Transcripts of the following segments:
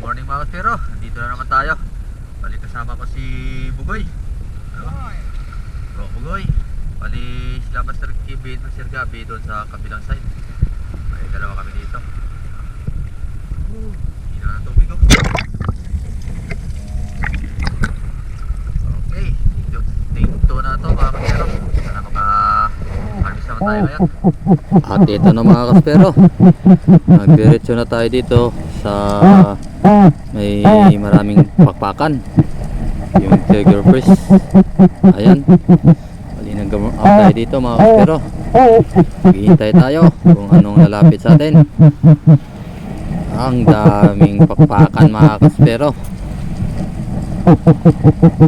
Morning mga kaspero, dito na naman tayo. Bali kasama ko si Bugoy. Bugoy. Bali sila Master Kibit, Master Gabi doon sa kabilang side. May dalawa kami dito. Hindi na ng tubig oh. Okay, dito na to mga kaspero. Sana maka-harvest naman tayo ngayon. At ito na mga kaspero, nagdiretso na tayo dito sa may maraming pakpakan, yung Tiger Fish. Ayan, bali nag-up tayo dito mga kaspero. Hihintay tayo kung anong lalapit sa atin. Ang daming pakpakan mga kaspero.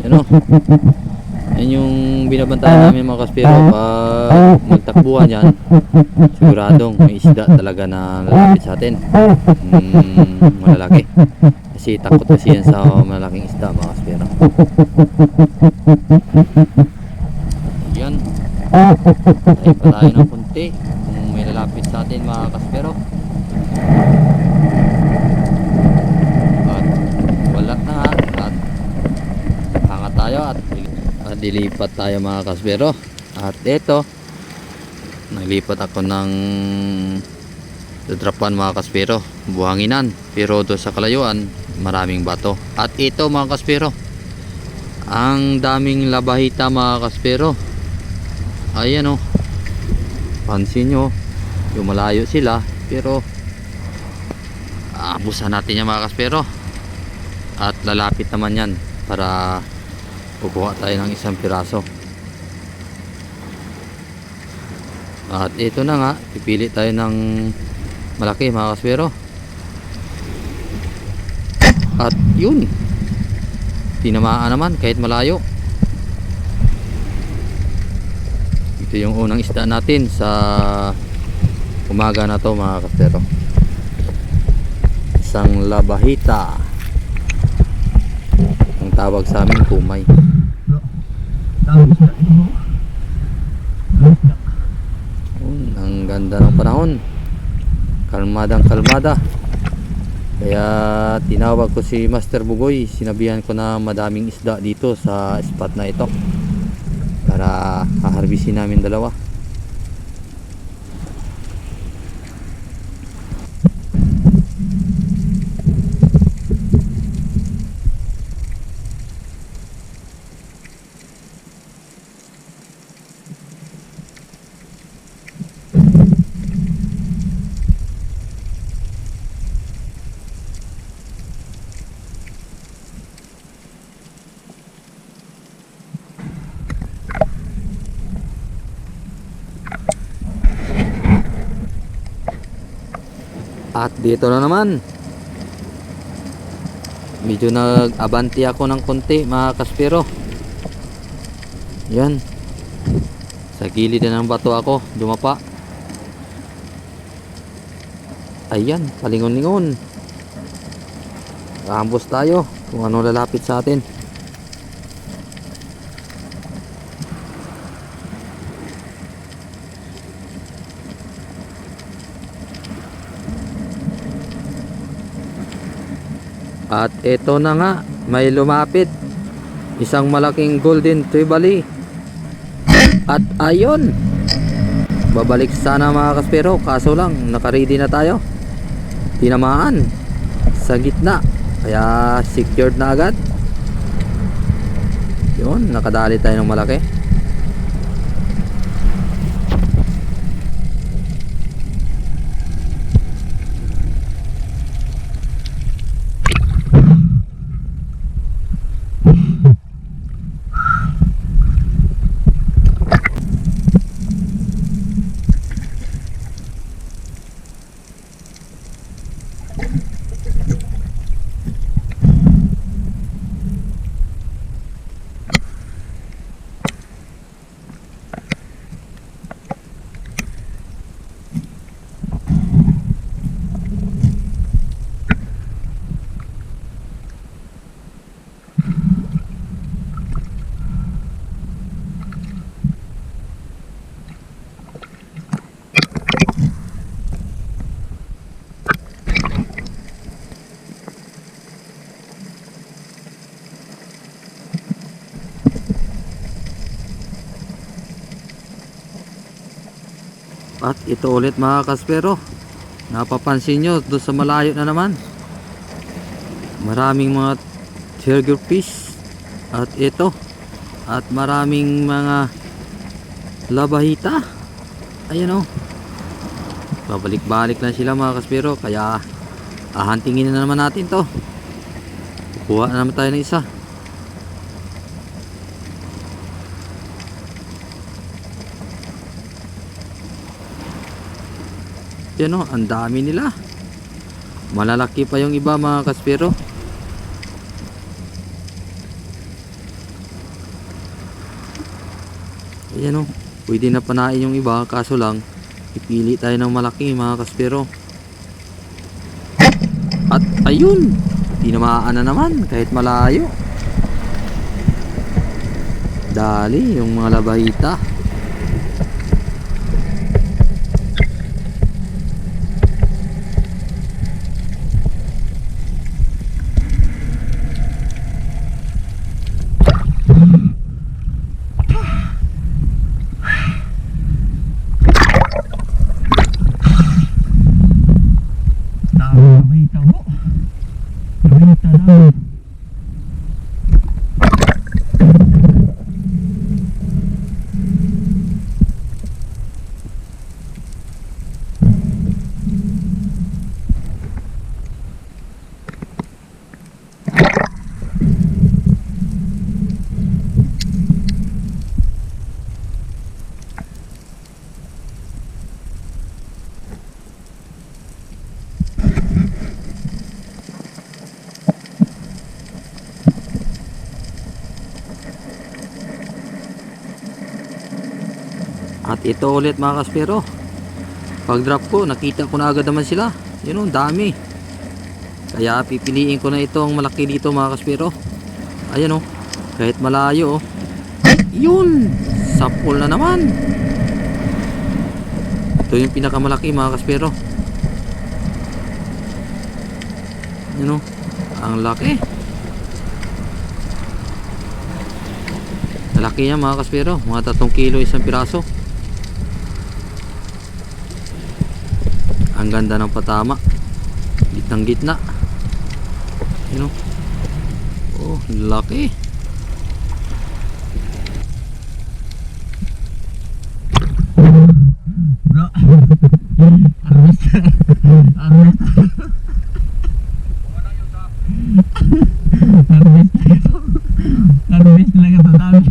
Yan o, yan yung binabantayan namin mga kaspero. Pag magtakbuhan yan, siguradong may isda talaga na lalapit sa atin. Malalaki. Kasi takot kasi yan sa malalaking isda mga kaspero. Yan. Tayo pa tayo ng konti kung may lalapit sa atin mga kaspero. At wala na nga. At hanga tayo at dilipat tayo mga kaspero. At eto, naglipat ako ng dadrapan mga kaspero, buhanginan, pero doon sa kalayuan maraming bato. At ito mga kaspero, ang daming labahita mga kaspero. Ayan o, pansin nyo, yung malayo sila, pero abusan natin yan mga kaspero. At lalapit naman yan para kukuha tayo ng isang piraso. At ito na nga, pipili tayo ng malaki mga kaspero. At yun, tinamaan naman kahit malayo. Ito yung unang isda natin sa umaga na to mga kaspero. Isang labahita, ang tawag sa amin kumay. Ang ganda ng panahon, kalmadang kalmada. Kaya tinawag ko si Master Bugoy, sinabihan ko na madaming isda dito sa spot na ito para haharbisin namin dalawa. At dito na naman, medyo nag-abanti ako ng konti mga kaspero. Yan, sa gilid na ng bato ako dumapa. Ayan, palingon-lingon. Ambos tayo kung ano lalapit sa atin. At ito na nga, may lumapit, isang malaking golden trevally. At ayun, babalik sana mga kaspero, kaso lang nakaready na tayo. Tinamaan sa gitna, kaya secured na agad. Yun, nakadali tayo ng malaki. At ito ulit mga kaspero, napapansin nyo doon sa malayo na naman, maraming mga triggerfish. At ito, at maraming mga labahita. Ayan o, pabalik-balik na sila mga kaspero, kaya ahantingin na naman natin to. Kuha na naman tayo ng isa. Yan o, ang dami nila. Malalaki pa yung iba mga kaspero. Ayan o, pwede na panain yung iba, kaso lang ipili tayo ng malaki mga kaspero. At ayun, tinamaan na naman kahit malayo. Dali yung mga labahita. At ito ulit mga kaspero, pag drop ko nakita ko na agad naman sila. Yun o, dami. Kaya pipiliin ko na itong malaki dito mga kaspero. Ayan o, kahit malayo o. Yun, sapol na naman. Ito yung pinakamalaki mga kaspero. Yun o, ang laki. Malaki yan mga kaspero, mga 3 kilo isang piraso. Ang ganda ng patama, gitnang gitna. Yun o, oh, laki. Bro, harvest. Harvest. Harvest talaga ito, dami.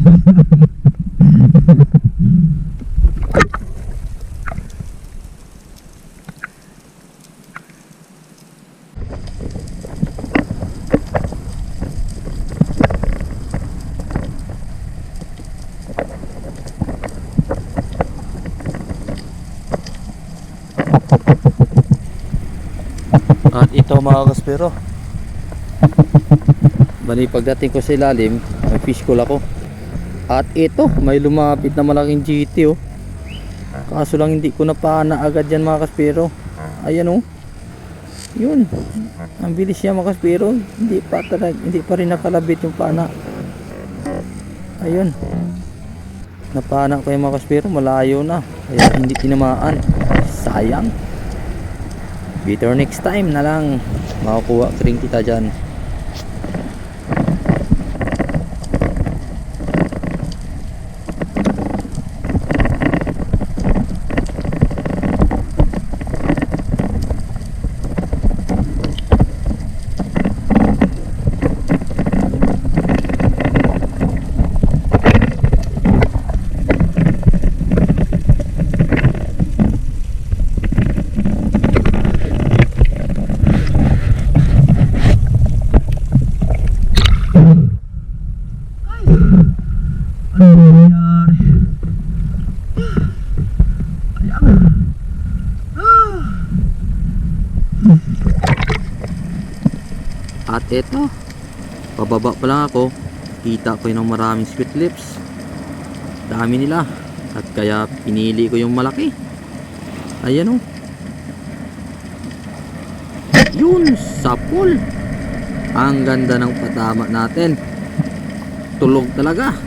At ito mga kaspero, bali pagdating ko sa ilalim, may fish call ako. At ito, may lumapit na malaking GT oh. Kaso lang hindi ko napana agad yan mga kaspero. Ayan oh, yun, ang bilis niya mga kaspero. Hindi pa rin nakalabit yung pana. Ayun, napana ko yung mga kaspero, malayo na, kaya hindi tinamaan. Sayang. Better next time na lang makakuha rin kita dyan. At eto, pababa pa lang ako, kita ko yun ng maraming sweet lips. Dami nila, at kaya pinili ko yung malaki. Ayan o, yun, sapol. Ang ganda ng patama natin, tulog talaga.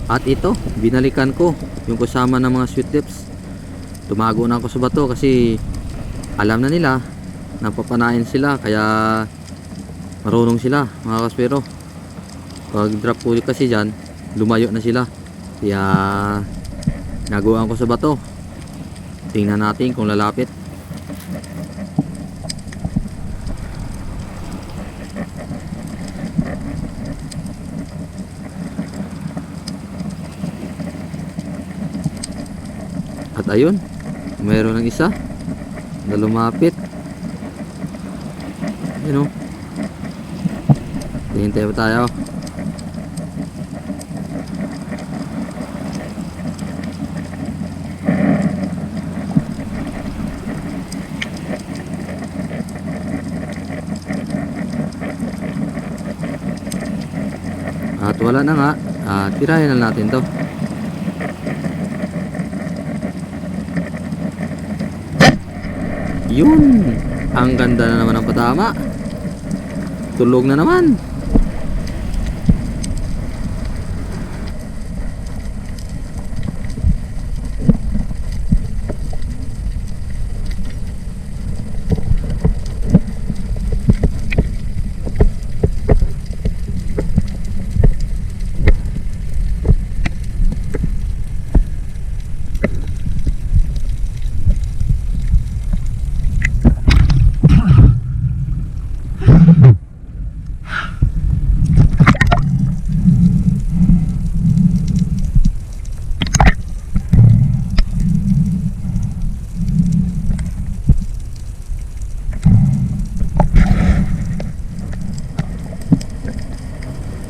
At ito, binalikan ko yung kasama ng mga sweet lips. Tumago na ako sa bato kasi alam na nila napapanain sila, kaya marunong sila mga kaspero. Pag drop ko kasi dyan, lumayo na sila, kaya naguan ko sa bato. Tingnan natin kung lalapit. At ayun, mayroon ng isa na lumapit. Ayun o. Hintay pa tayo. At wala na nga, tirahin na natin to. Yun, ang ganda na naman ng patama. Tulog na naman.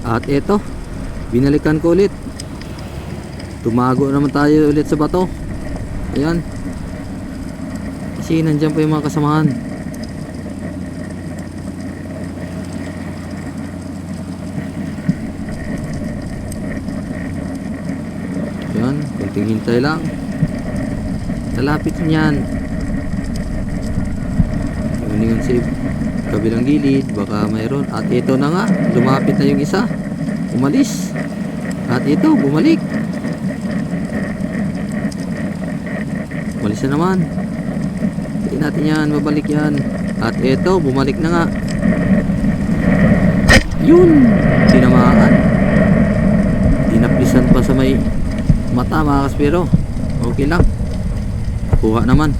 At ito, binalikan ko ulit. Tumago naman tayo ulit sa bato. Ayan. Kasi nandyan pa yung mga kasamahan. Ayan, kunting hintay lang. Kalapit niyan. Yun sa kabilang gilid, baka mayroon. At ito na nga, lumapit na yung isa. Umalis. At ito, bumalik. Umalis na naman. Hindi natin yan, mabalik yan. At ito, bumalik na nga. Yun, tinamaan. Tinaplisan pa sa may mata mga kaspero. Okay lang. Kuha naman.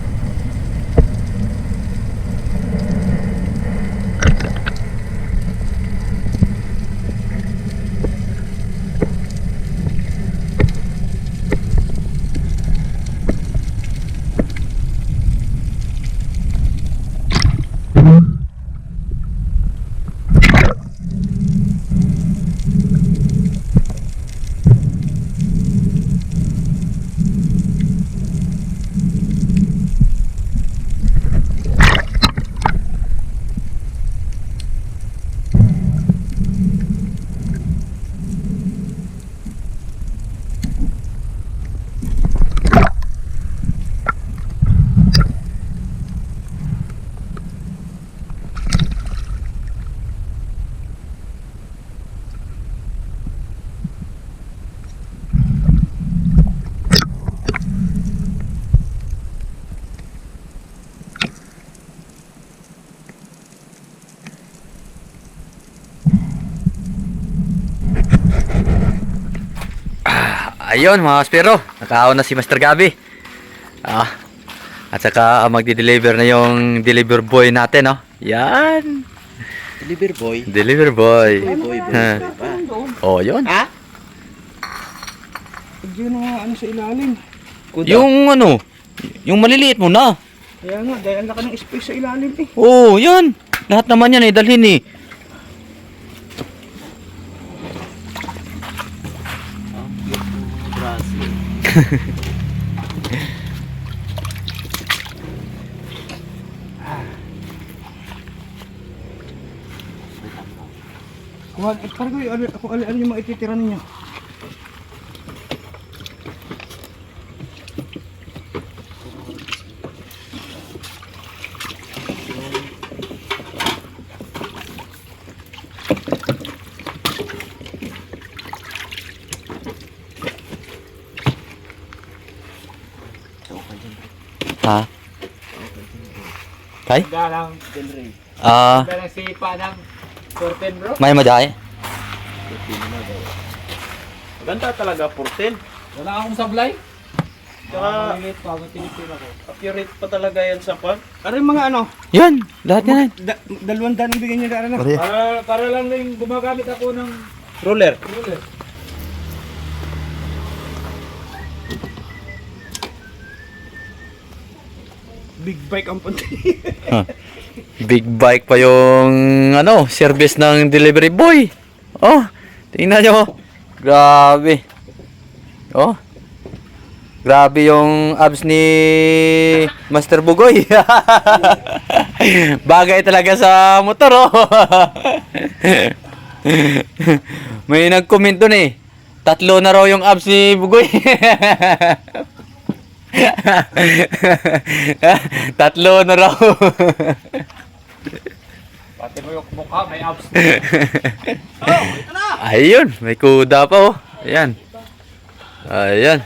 Ayun mga kaspero, nakaahon na si Master Gabi. At saka magdi-deliver na yung deliver boy natin, no? Yan. Deliver boy. Deliver boy. Boy. Oh, yun. Ha? Yun ang ano sa ilalim. Yung ano, yung maliliit mo na. Kaya nga, dahil ang laki ng space sa ilalim eh. Oh, yan. Lahat naman yan ay dalhin eh. Parang kung ano yung mga ititira ninyo. Ha? Kay? Galang Delray. Galang sipa ng 14 bro. May madaya. Ganda talaga, 14. Wala akong sablay. Tsaka, Malilit pa, matinitira ko. accurate pa talaga yan sa kwan. Ano yung mga ano? Yan, lahat yan. 200 ang bigyan niya na ano? Pare. Para lang rin gumagamit ako ng Roller. ruler. Big bike ang punti. Big bike pa yung ano, service ng delivery boy. Oh, tingnan nyo. Grabe. Oh. Grabe yung abs ni Master Bugoy. Bagay talaga sa motor, oh. May nag-comment dun eh. 3 na raw yung abs ni Bugoy. 3 na raw. Pati mo yung mukha, may abs. Ayun, may kuda pa, oh. Ayan. Ayan.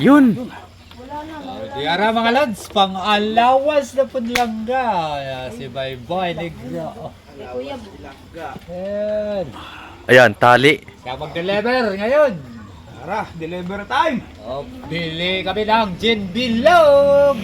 Yun. Di ara mga lads, pang alawas na punlangga. Si Bayboy Negro. Ayan. Ayan, tali. Siya mag-deliver ngayon. Tara, deliver time! Bili kami ng gin bilog.